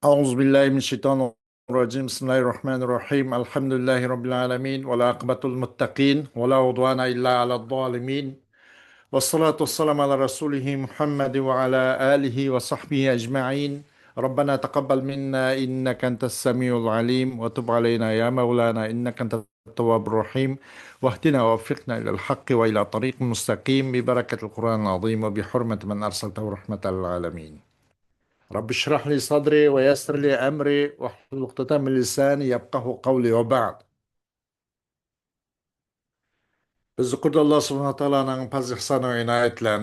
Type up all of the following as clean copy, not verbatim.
أعوذ بالله من الشيطان الرجيم. بسم الله الرحمن الرحيم. الحمد لله رب العالمين، والعاقبة للمتقين، ولا عدوان إلا على الظالمين. والصلاة والسلام على رسوله محمد وعلى آله وصحبه أجمعين. ربنا تقبل منا إنك أنت السميع العليم، وتب علينا يا مولانا إنك أنت التواب الرحيم. واهدنا ووفقنا إلى الحق وإلى طريق مستقيم ببركة القرآن العظيم وبحرمة من أرسلته رحمة للعالمين. رب اشرح لي صدري ويسر لي أمري واحلل عقدة من لساني يفقه قولي. وبعد. Bizzi Allah subhanahu ta'ala'nın fazl ihsanı ve inayetle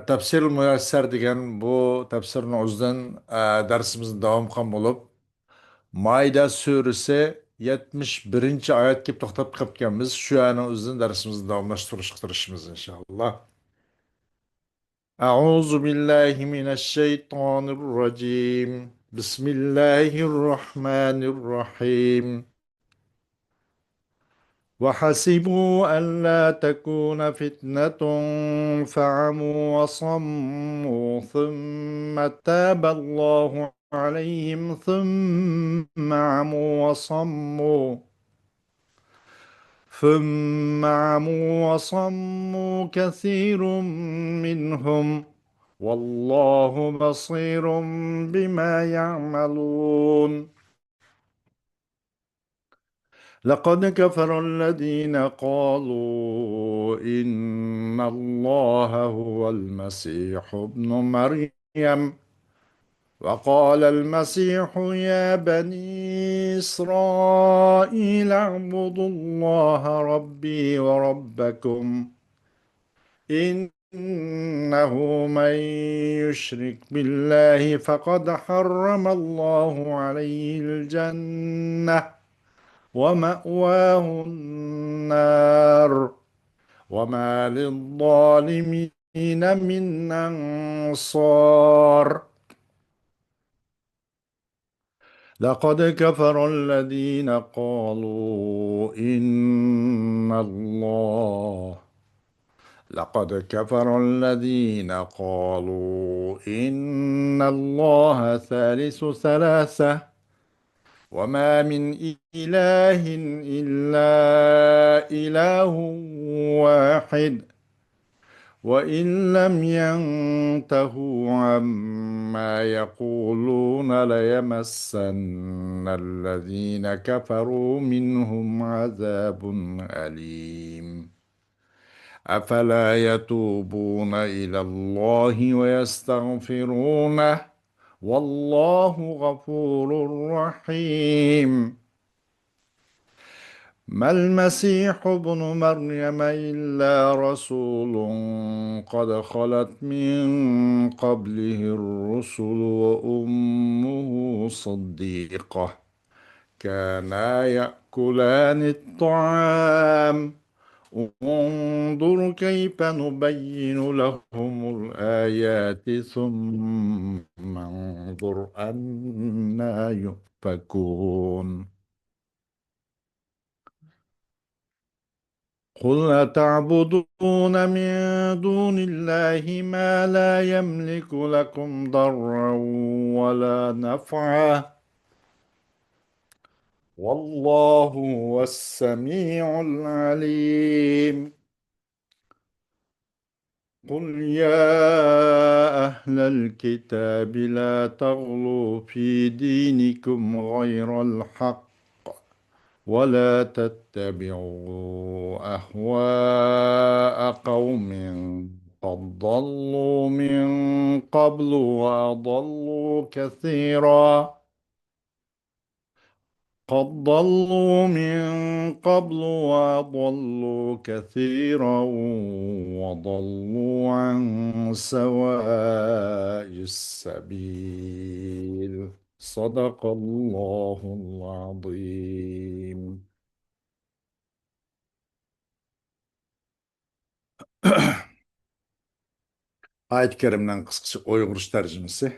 Tefsir Müyesser degan bu tefsirin o'zidan darsimizni davom qilgan bo'lib, Maida surasi 71 oyat kelib to'xtab qolganmiz. Shu ani o'zidan darsimizni davomlashtirishga tirishamiz inshaalloh. أعوذ بالله من الشيطان الرجيم. بسم الله الرحمن الرحيم. وحسبوا ألا تكون فتنة فعموا وصموا ثم تاب الله عليهم ثم عموا وصموا كثير منهم والله بصير بما يعملون. لقد كفر الذين قالوا إن الله هو المسيح ابن مريم، وقال المسيح يا بني إسرائيل اعبدوا الله ربي وربكم إنه من يشرك بالله فقد حرم الله عليه الجنة ومأواه النار وما للظالمين من أنصار. لقد كفر الذين قالوا إن الله لقد كفر الذين قالوا إن الله ثالث ثلاثة وما من إله إلا إله واحد وإن لم ينتهوا عما يقولون ليمسن الذين كفروا منهم عذاب أليم. أفلا يتوبون إلى الله ويستغفرونه والله غفور رحيم. ما المسيح ابن مريم إلا رسول قد خلت من قبله الرسل وأمه صديقة كانا يأكلان الطعام انظر كيف نبين لهم الآيات ثم انظر أنا يؤفكون. قل أتعبدون من دون الله ما لا يملك لكم ضرا ولا نفعا والله هو السميع العليم. قل يا أهل الكتاب لا تغلوا في دينكم غير الحق ولا تتبعوا أهواء قوم قد ضلوا من قبل وأضلوا كثيرا قد ضلوا من قبل وأضلوا كثيرا وضلوا عن سواء السبيل. صدق الله العظيم. Ayet-i Kerim'den kısaca Uygur tercümesi.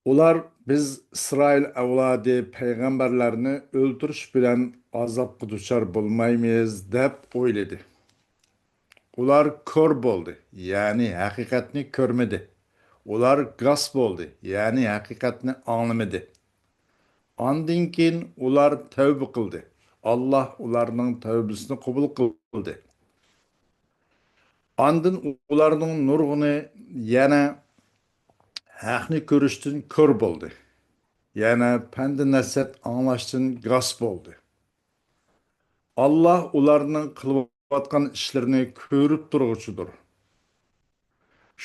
Ular biz İsrail avladi peygamberlerini öldürüş bilen azapkı duçar bulmaymayız dep o'yladi. Ular ko'r bo'ldi, ya'ni haqiqatni ko'rmadi. ular g'as bo'ldi, ya'ni haqiqatni anglamadi. Ondan keyin ular tavba qildi. Alloh ularning tavbasini qabul qildi. Ondan ularning nurg'uni yana haqni ko'rishdan ko'r bo'ldi. Yana pand nasihat anglashdan g'as bo'ldi. Alloh ularning qilayotgan ishlarini ko'rib turg'uchidir.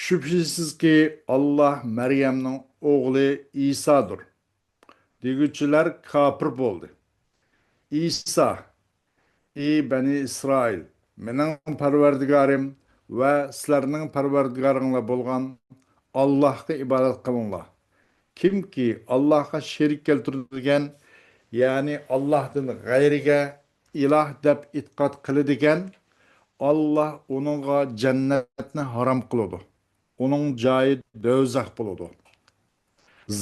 Shubhisizki Alloh Maryamning o'g'li Isodir. Deguvchilar kofir bo'ldi. Iso, ey Bani Isroil, mening Parvardigorim va sizlarning Parvardigoringlar bo'lgan Allohga ibodat qilinglar. Kimki Allohga sherik keltiradigan, ya'ni Allohdan g'ayriga iloh deb e'tiqod qiladigan, Alloh uningga jannatni harom qiladi. Uning joyi do'zax bo'ladi.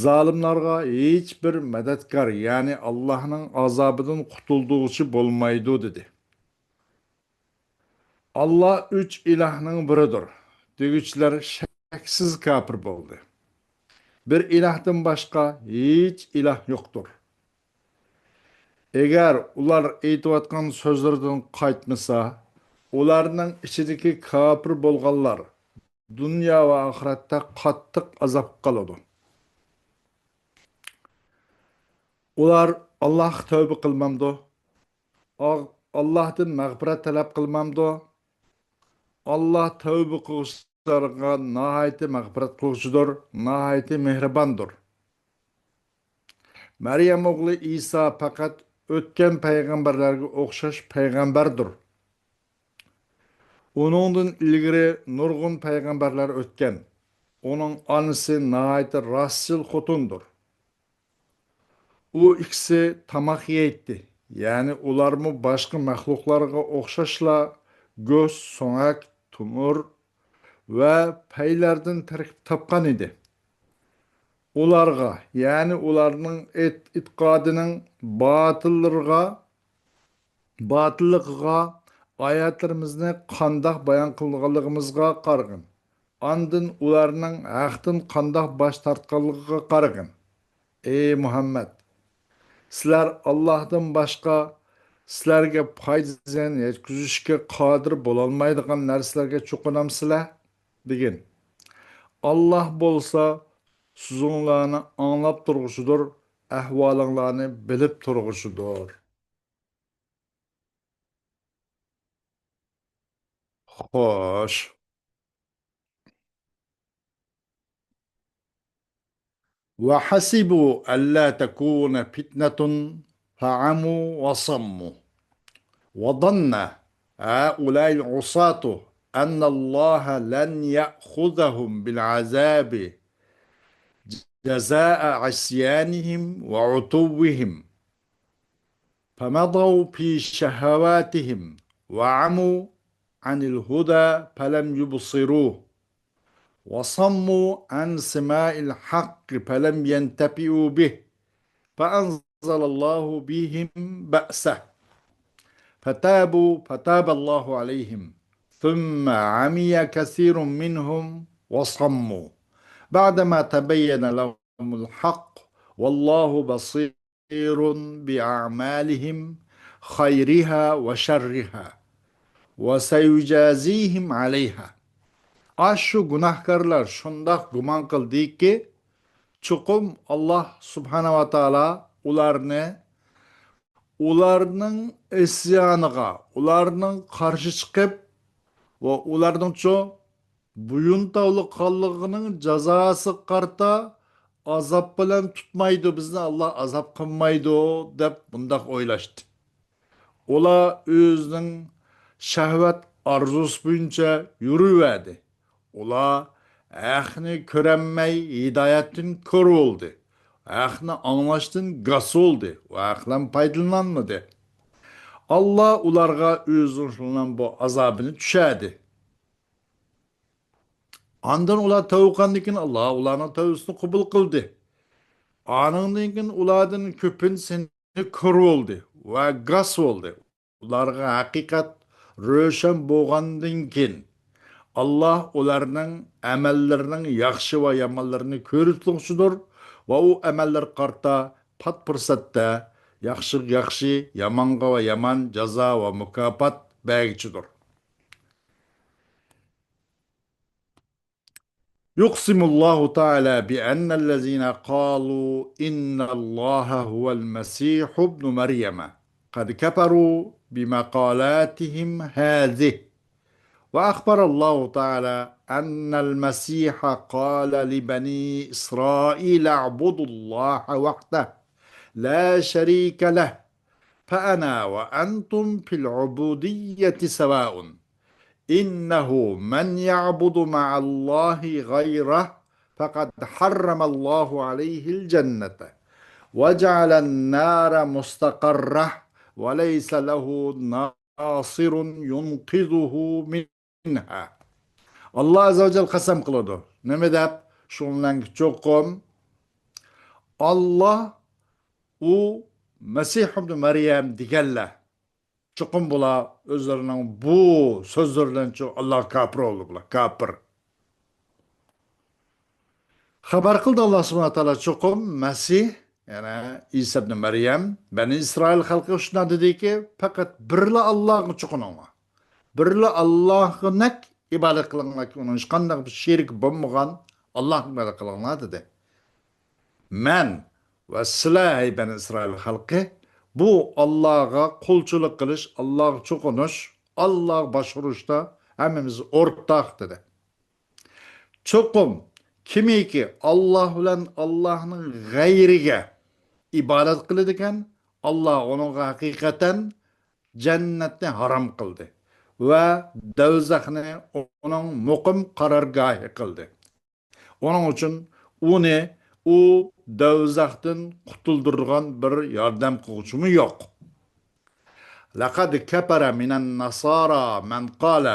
Zalimlarga hiçbir madadkor, ya'ni Allohning azobidan qutulduğuchi bo'lmaydi dedi. Alloh uch ilohning biridir. Deguvchilar shaksiz kafir bo'ldi. Bir ilohdan boshqa hech iloh yo'qdir. Agar ular aytayotgan so'zlardan qaytmasa, ularning ichidagi kafir bo'lganlar dunyo va oxiratda qattiq azob qoladi. Ular Alloh tövbe qilmamdi. Allohdan mag'firat talab qilmamdi. Alloh tövbe qiluvchilarga nihoyatda mag'firat qiluvchidir, nihoyatda mehribondir. Maryam o'g'li Iso faqat o'tgan payg'ambarlarga o'xshash payg'ambardir. Uningdan ilgari nurg'un payg'ambarlar o'tgan. Uning onasi nihoyatda rostchil xotindir. U ikisi tamoq yeydi. Ya'ni ularmı boshqa maxluqlarga o'xshashla go'sht, so'ngak, tumur va paylardan tarkib topgan edi. Ularga, ya'ni ularning e'tiqodining botilligiga oyatlarimizni qandoq bayon qilganligimizga qaragin. Ondan ularning haqdan qandoq bosh tortganligiga qaragin. Ey Muhammad, sizlar Allohdan boshqa sizlarga foyda ziyon yetkazishga qodir bo'lolmaydigan narsalarga cho'qinamsizlar degan. Alloh bo'lsa sizlarni anglab turg'uchidir, ahvolinglarni bilib turg'uchidir. Xo'sh, وحسبوا ألا تكون فتنة فعموا وصموا وظن هؤلاء العصاة أن الله لن يأخذهم بالعذاب جزاء عصيانهم وعتوهم فمضوا في شهواتهم وعموا عن الهدى فلم يبصروه وصموا عن سماع الحق فلم ينتفعوا به فأنزل الله بهم بأسه فتاب الله عليهم ثم عمي كثير منهم وصموا بعدما تبين لهم الحق والله بصير بأعمالهم خيرها وشرها وسيجازيهم عليها. Aşu günahkarlar şundak guman kıldı ki çukum Allah subhanahu wa ta'ala ularning isyanıga, ularning qarşı çıkıp ve ularning buyuntavlıqalliginin cezası qarta azap bilen tutmaydı bizni Allah azap kılmaydı deb bundak oylaştı. Ola özünün şehvet arzusu boyunca yürüverdi. Ola ahni köremmey hidayetin kör oldu. Ahni anlaştın gası oldu. O ahlan paydalanmadı. Allah ularga özünün bu azabını düşerdi. Andan ular tavukandaki Allah ularning tavbasini qabul qildi. Anından keyin ulardan ko'pincha kör oldu va g'as oldu. Ularga haqiqat ro'shan bo'lgandan keyin Allah ularning amallarining yaxshi va yomonlarini ko'rib turuvchidir va u amallar qarta pat fursatda yaxshi yaxshi, yomonga va yomon jazo va mukofot bergichidir. يقسم الله تعالى بأن الذين قالوا إن الله هو المسيح ابن مريم قد كفروا بمقالاتهم هذه. وأخبر الله تعالى أن المسيح قال لبني إسرائيل اعبدوا الله وحده لا شريك له فأنا وأنتم في العبودية سواء إنه من يعبد مع الله غيره فقد حرم الله عليه الجنة وجعل النار مستقره وليس له ناصر ينقذه منها. Allah Azze ve Celle kasem kılıdı. Ne dep? Şundan çokum. Allah u Mesih ibn Meryem digelle. Çokum bula özlerinin bu sözlerden çok Allah kapır oldu bula. Kapır. Haber kıldı Allah subhanahu wa ta'ala çokum Mesih yani İsa ibn Meryem Beni İsrail halkı şuna dedi ki fakat birle Allah'ın çokunuma. Birle Allah'ın ibadet kılınmak onun hiçkandak bir şirk bulmagan Allah'ın ibadet kılınmak dedi. Men ve silahı Beni İsrail halkı bu Allah'a kulçuluk kılış, Allah'a çokunuş, Allah'a başvuruşta hemimiz ortak dedi. Çokum kimi ki Allah bilen Allah'ın gayrige ibadet kılıdıken Allah onun hakikaten cennetni haram kıldı ve devzakni onun mukim karargahı kıldı. Onun için onu o devzaktan kutuldurgan bir yardım kılıcımı yok. لَقَدْ كَفَرَ مِنَ النَّصَارَى مَنْ قَالَ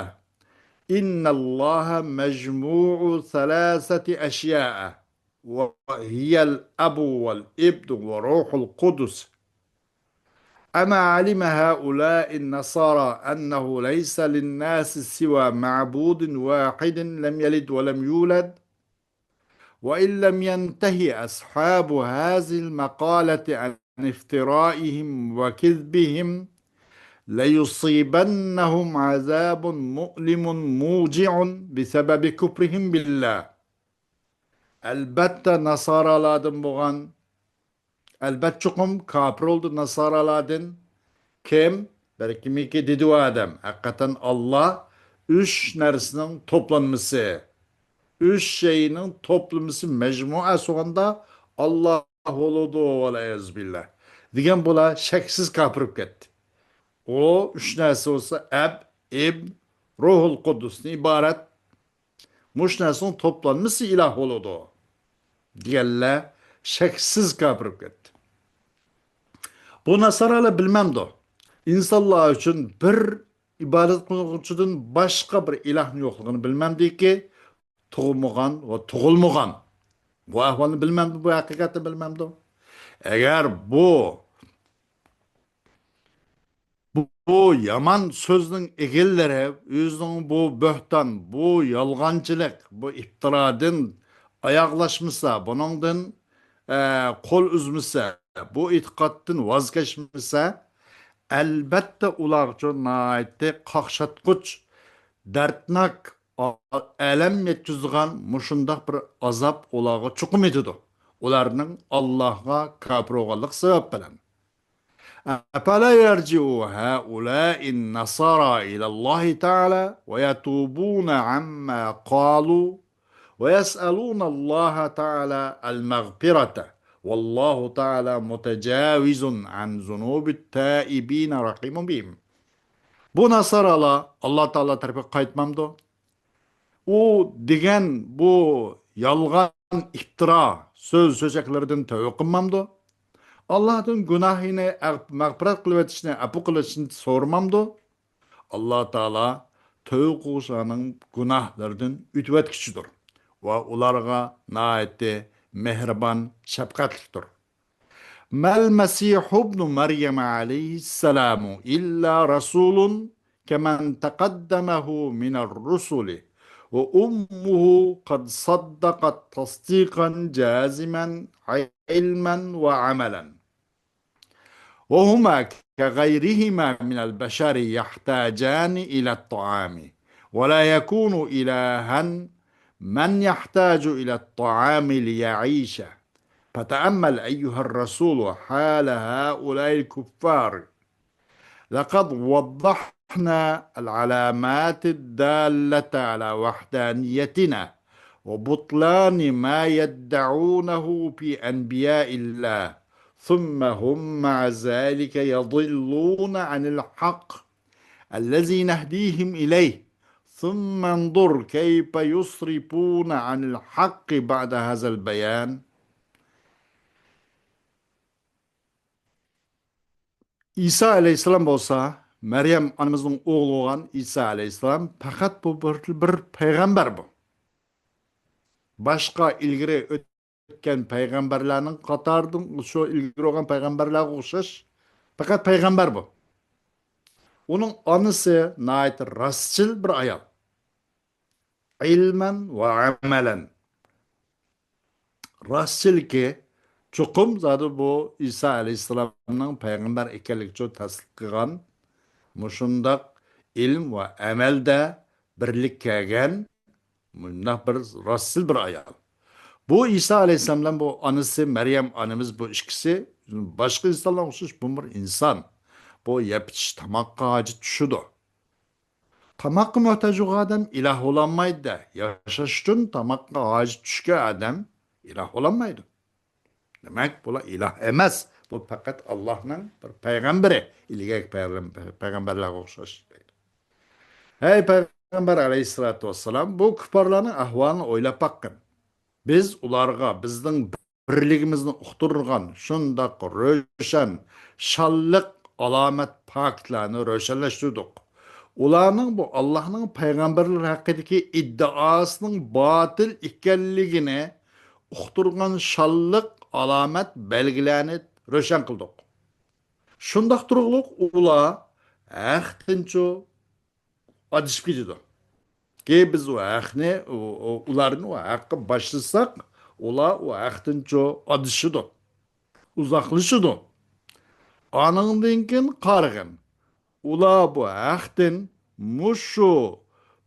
إِنَّ اللّٰهَ مَجْمُوعُ ثَلَاثَةِ أَشْيَاءَ وَهِيَ الْأَبُ وَالْإِبْنُ وَرُوحُ الْقُدُسِ. أما علم هؤلاء النصارى أنه ليس للناس سوى معبود واحد لم يلد ولم يولد. وإن لم ينتهي أصحاب هذه المقالة عن افترائهم وكذبهم ليصيبنهم عذاب مؤلم موجع بسبب كفرهم بالله. Elbette Nasaralardan boğan, elbette çokum kafir oldu Nasaralardan. Kim? Belki mi ki dedi o adam. Hakikaten Allah üç nersinin toplanması. Üç şeyinin toplaması mecmua sonunda Allah oludu ve ezbillah. Diyen bula şeksiz kapırıp gitti. O üç nersi olsa İbn, Ruhul Kudüs'ün ibaret. Muş nersinin toplanması ilah oludu. Diyenler şeksiz kapırıp gitti. Bu Nasaralı bilmem de. İnsanlar için bir ibadet kılgıçıdan başka bir ilahın yokluğunu bilmem değil ki tug'ilmagan ve tug'ilmagan. Bu ahvalni bilmem, bu hakikatni bilmem de. Eğer bu yaman sözün egilleri, özünün bu böhtan, bu yalgancılık, bu iftiradın ayaklaşmışsa, bunundan kol üzmüşse, bu itikaddan vazgeçmişse, elbette ular için naiti qaqshatquch, dardnak, alam yetkizgan muşundaq bir azap ularga chuqum etidi. Ularning Allah'a kafir bo'lganlik sabab bilan. أفلا يرجع هؤلاء النصارى إلى الله تعالى ويتوبون عما قالوا ويسألون الله تعالى المغفرة والله تعالى متجاوز عن ذنوب التائبين رحيم بهم. Bu Nasaralar Allah Teala tarafı kayıtmamdı. O diyen bu yalgan iftira sözcüklerden tövbe kılmamdı. Allah'ın günahını mağfiret kılıp etişini, apu kılıçını sormamdı. Allah Teala tövbe kılışanın günahlardan ütüvet kişidir. Ve onlara naiti mehriban, şefkatlidir. Mel Mesih ibn Meryem aleyhisselamu illa rasulun kemen teqaddemehu minel rusuli وأمه قد صدقت تصديقا جازما علما وعملا، وهما كغيرهما من البشر يحتاجان إلى الطعام، ولا يكون إلها من يحتاج إلى الطعام ليعيش. فتأمل أيها الرسول حال هؤلاء الكفار. لقد وضحنا العلامات الدالة على وحدانيتنا وبطلان ما يدعونه في أنبياء الله، ثم هم مع ذلك يضلون عن الحق الذي نهديهم إليه. ثم انظر كيف يصرفون عن الحق بعد هذا البيان. İsa aleyhisselam bolsa, Meryem anamızın oğlu olan İsa aleyhisselam fakat bu bir peygamber bu. Başka ilgiri ötken peygamberlerinin katardım şu ilgiri olan peygamberlerle okşaş. Fakat peygamber bu. Onun anısı nait rastçıl bir ayal. İlmen ve amelen. Rastçıl ki çokum zaten bu İsa aleyhisselamın peygamber ekelikçi tasdik kılgan muşundak ilm ve amelde birlik kelgen mundaq bir rastçıl bir ayal. Bu İsa aleyhisselamdan bu anısı Meryem anımız bu ikisi başka insanlar olmuş bu bir insan. Bu yapış tamakka acı düşüdü. Tamakka muhtaç o adam ilah olanmaydı da. Yaşaş için tamakka acı düşke adam ilah olanmaydı. Demek bu ilah emez. Bu fakat Allah'ın bir peygamberi. İlgek peygamberler okşaş. Hey peygamber aleyhissalatü vesselam bu küparların ahvalını oylap bakın. Biz ularga bizning birligimizni uqtirgan shundaq ro'shan shalliq alomat faktlarni ro'shanlashtirdik. Ularning bu Allohning payg'ambarlari haqidagi iddaosining botil ekanligini uqtirgan shalliq alomat belgilarni ro'shan qildik. Shundaq turug'liq ular aqtincho adishib ketdi. Ki biz o ahni, uların o hakkı başlasak, ola o ahtinço adışıdı, uzaklaşıdı. Anındınkin kargın. Ula bu ahtin, muşu,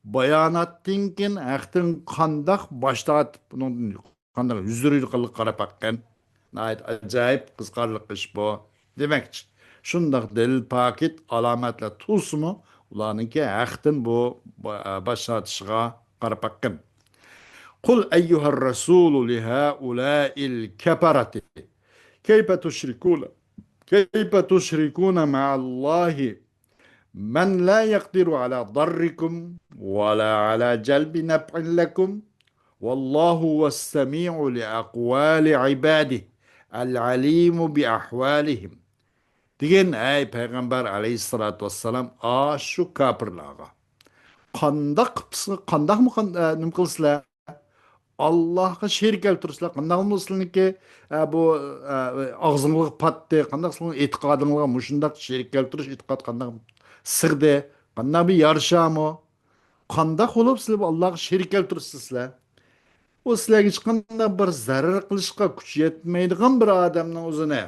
bayanattinkin ahtin kandak başlat, bunun kandak yüzürü kılık karapakken. Nait acayip kızkarlık iş bu. Demekçi. Şundak delil paket alametle tulsumu, ulanınki ahtin bu başlatışıga karapakken. قل أيها الرسول لهؤلاء الكفرة كيف تشركون كيف تشركون مع الله من لا يقدر على ضركم ولا على جلب نفع لكم والله هو السميع لأقوال عباده العليم بأحوالهم. Digen ey Peygamber aleyhissalatü vesselam şu kapırlağa. Kandak mı nim kılsılar? Allah'a şerik keltirishlar qanday bo'lsinki bu og'zingga patdi qanday qilsin e'tiqodingga mushundaq sherik keltirish e'tiqod qanday sig'di qanday bir yarshami qanday bo'lib sizlar Allohga sherik keltirishsizlar u sizlarga hech qanday bir zarar qilishga kuch yetmaydigan bir odamning o'zini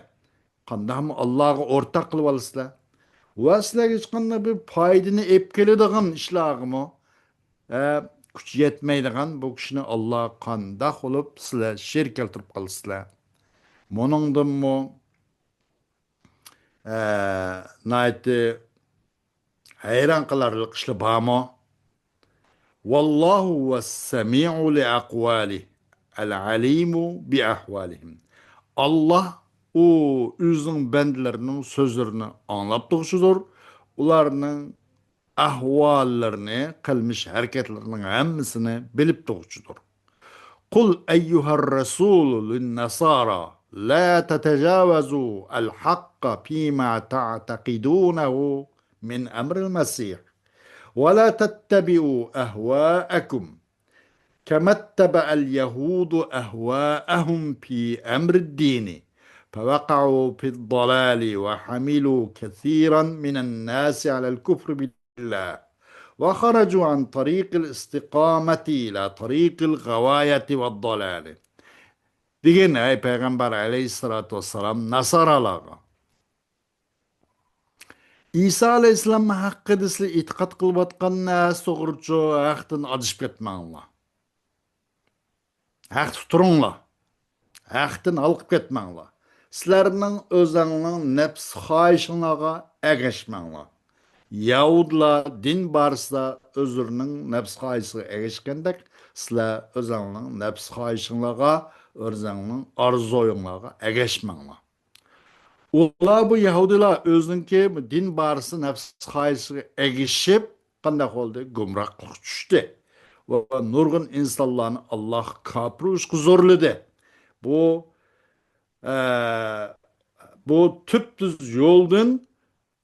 qandaymi Allohga o'rtoq qilib olasizlar va sizlarga hech qanday bir foydani olib keladigan ishlarmi kuch yetmaydigan bu kishini Alloh qandoq qilib sizlar sherik keltirib qolsizlar. Buningdanmi nayti hayron qilarlik ishlar bormi? Vallohu vas-sami'u li aqwali al-alimu bi ahvalihim. Allah o o'zining bandalarining so'zlarini anglab turishidir. Ularning ahvallarını, kılmış hareketlerinin hemmisini bilip doğuşudur. Kul eyyuhar rasul linnasara la tetecavezu el hakka fîmâ ta'takidunehu min emril mesih ve la tettebi'u ehvâekum كما اتبع اليهود أهواءهم في أمر الدين فوقعوا في الضلال وحملوا كثيرا من الناس على الكفر بالله وخرجوا عن طريق الاستقامة إلى طريق الغواية والضلال. Degan ey Peygamber aleyhissalatu vesselam Nasaralarga İsa aleyhissalam hakkıda sizler itiqat kılıp atkan näs toğruçu haqdan adışıp ketmеңlar. Haq tuturunglar. Haqdan alıp ketmеңlar. Sizlerning özüňiň nefs hayşyňlarga egeşmеңlar. Yahudlar din barısında özürünün nefs hayşyňa egeşkendek, sizler özüňiň nefs hayşyňlarga, özüňiň arzuýuňlarga egeşmеңlar. Ular bu Yahudiler özünki din barısı nefs hayışı egişip kandak oldu, gumraklık düştü. Ve nurgun insanlarını Allah kapruş zorladı. Bu eee bu tüptüz yoldan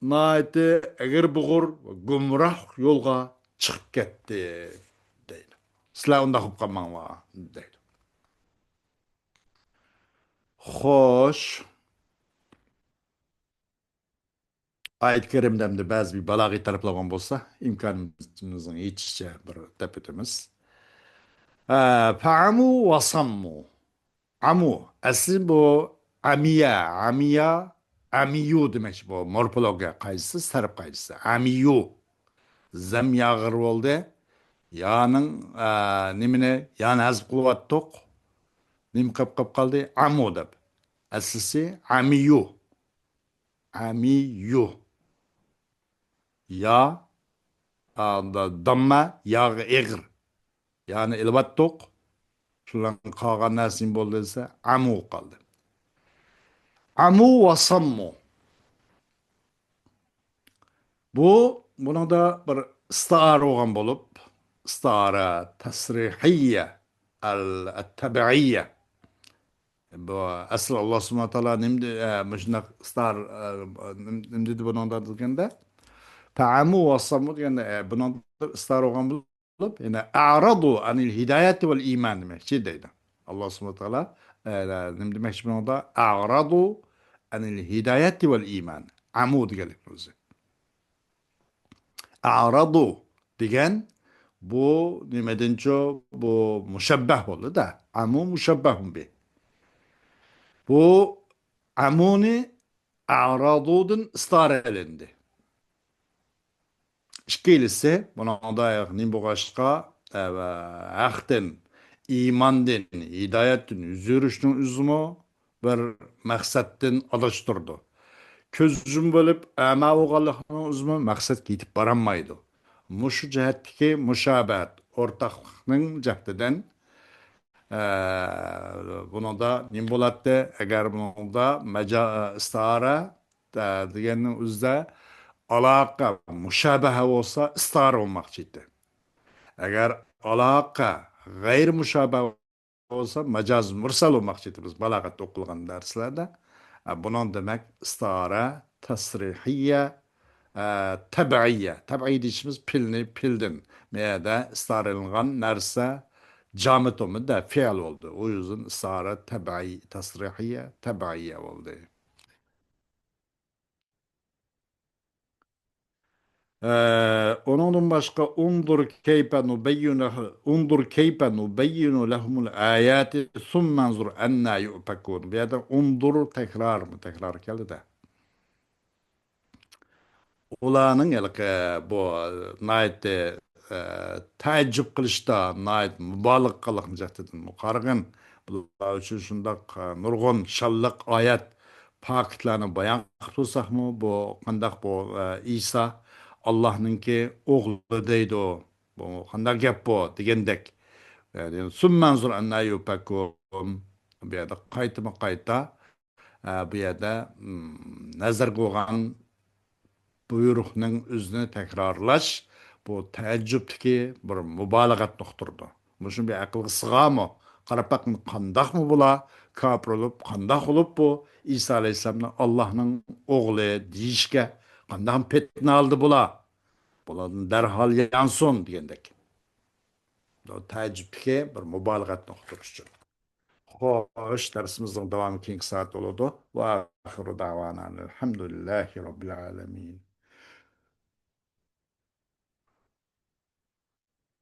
naiti eğer buğur gumrak yolga çıkıp gitti deydi. Sizler onda hıp kalmanlar deydi. Hoş. Ayet-i Kerim'de bazı bir balağî taraflagan bolsa, imkanımızın yetişçe bir tepetimiz. Fa'amu ve sammu. Amu. Asli bu amiya. Amiya. Amiyu demek bu. Morfologiya kayısı, sarıp kayısı. Amiyu. Zem yağır oldu. Yağının nimine, yağını azıp kılattık. Nim kap kaldı. Amu deb. Aslisi amiyu. Amiyu. Ya damma yağı eğir. Yani ilvat tok. Şulan kalan nasin bolduysa amu kaldı. Amu ve sammu. Buna da bir istiara olan bolup, istiara tasrihiyye el-tabi'iyye. Bu asıl Allah subhanahu wa ta'ala nimdi müşnak nimdi bunun da dikende. Fa'amu ve sammu dikende bunun istiara olan bolup, yani a'radu anil hidayeti vel iman demek. Şey deydi. Allah subhanahu wa ta'ala ne demek bunun da a'radu anil hidayeti vel iman. Amu diyelim bize. A'radu degen bu nimedinço bu müşebbeh oldu da amu müşebbehun bi. Bu amuni a'radudun istarelendi. İşkilisi buna dair nimboğaşka ahten imandin, hidayetin, üzürüşün üzümü bir maksattin adaştırdı. Közüm bölüp ama oğallıqның üzümü maksat ketip baranmaydı. Muşu cihetteki müşabahat, ortaklıqның cehtinden bunu da nim bolattı, eğer bunu da istara degenin üzde alaka, müşabaha olsa istara olmak ciddi. Eğer alaka gayr müşabaha olsa mecaz mursal olmak ciddi. Biz balagat okulgan derslerde. Bunun demek istara, tasrihiyye, tabiiyye. Tabiiyye dişimiz pilni, pildin. Meyada istarılgan nerse camit olmadı da fiil oldu. O yüzden istara, tabiiyye, tasrihiyye, tabiiyye oldu. Onun başka undur keyfe nubeyyinu lehumul ayati thumma anzur enna yu'fekun. Bir yerde undur tekrar mı? Tekrar geldi de. Ulanın ilk bu nayt tacip kılışta nayt mübalık kılıqınacak dedim. Mukargın bular üçün şundaq nurgun şallaq ayet paketlerini bayan kılsak mı bu qandaq bu İsa Allah'ınki oğlu deydi o. Bu qandaq gap bu degendek. Yani summanzur anna yupakun bu yerda qaytma qayta bu yerda nazar qo'ygan buyruğunun özünü tekrarlaş bu teəccübdeki bir mübalagat nokturdu. Muşun bir akılga sığa mı? Qarap bakın qandaq mı bula? Kafir olup qandaq olup bu İsa Aleyhisselam'ın Allah'ın oğlu deyişke qandaq petini aldı bula? Buladın derhal yansın diyendek. O teəccübdeki bir mübalagat nokturuşu. Hoş dersimizin devamı 2 saat oldu. Ve ahiru davana elhamdülillahi rabbil alemin.